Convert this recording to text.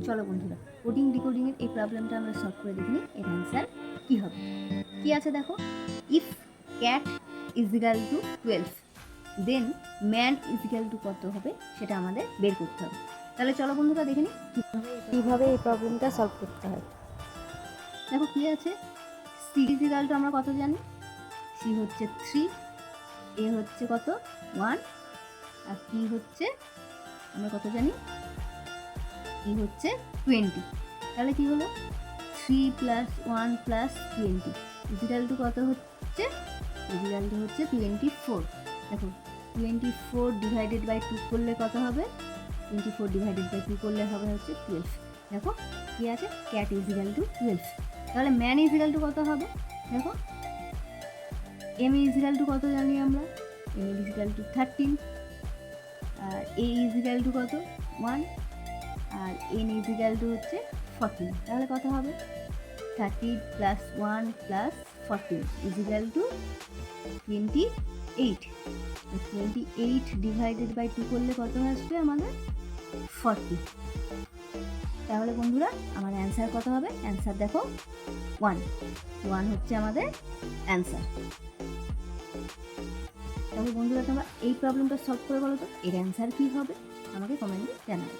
চলো বন্ধুরা, কোডিং ডিকোডিংয়ের এই প্রবলেমটা আমরা সলভ করে দেখি এর অ্যান্সার কী হবে। কি আছে দেখো, if cat equal to 12 then man equal to কত হবে সেটা আমাদের বের করতে হবে। তাহলে চলো বন্ধুরা দেখে নিই কীভাবে এই প্রবলেমটা সলভ করতে হয়। দেখো কী আছে, সি ইজিক্যাল টু আমরা কত জানি, সি হচ্ছে 3, এ হচ্ছে কত 1, আর পি হচ্ছে আমরা কত জানি, পি হচ্ছে 20। তাহলে কী হলো, 3 + 1 + 20 ইজিক্যাল টু কত হচ্ছে, ইজিক্যাল টু হচ্ছে 24। দেখো 24 ডিভাইডেড বাই 2 করলে কত হবে, 24 ডিভাইডেড বাই 2 করলে হবে হচ্ছে 12। দেখো কী আছে, ক্যাট ইজিক্যাল টু 12। তাহলে ম্যান ইজিক্যাল টু কত হবে, দেখো এম ইজিক্যাল টু কত জানি আমরা, M is equal two 13, R A is equal to কত 1, আর এন ইজিক্যাল টু হচ্ছে 14। তাহলে কত হবে, 30 + 1 + 14 ইজিক্যাল টু 28। 28 ডিভাইডেড বাই 2 করলে কত আসবে আমাদের 40। তাহলে বন্ধুরা আমার অ্যান্সার কত হবে, অ্যান্সার দেখো 1 হচ্ছে আমাদের অ্যান্সার। তাহলে বন্ধুরা তোমরা এই প্রবলেমটা সলভ করে বলো তো এর অ্যান্সার কী হবে, আমাকে কমেন্টে জানাবে।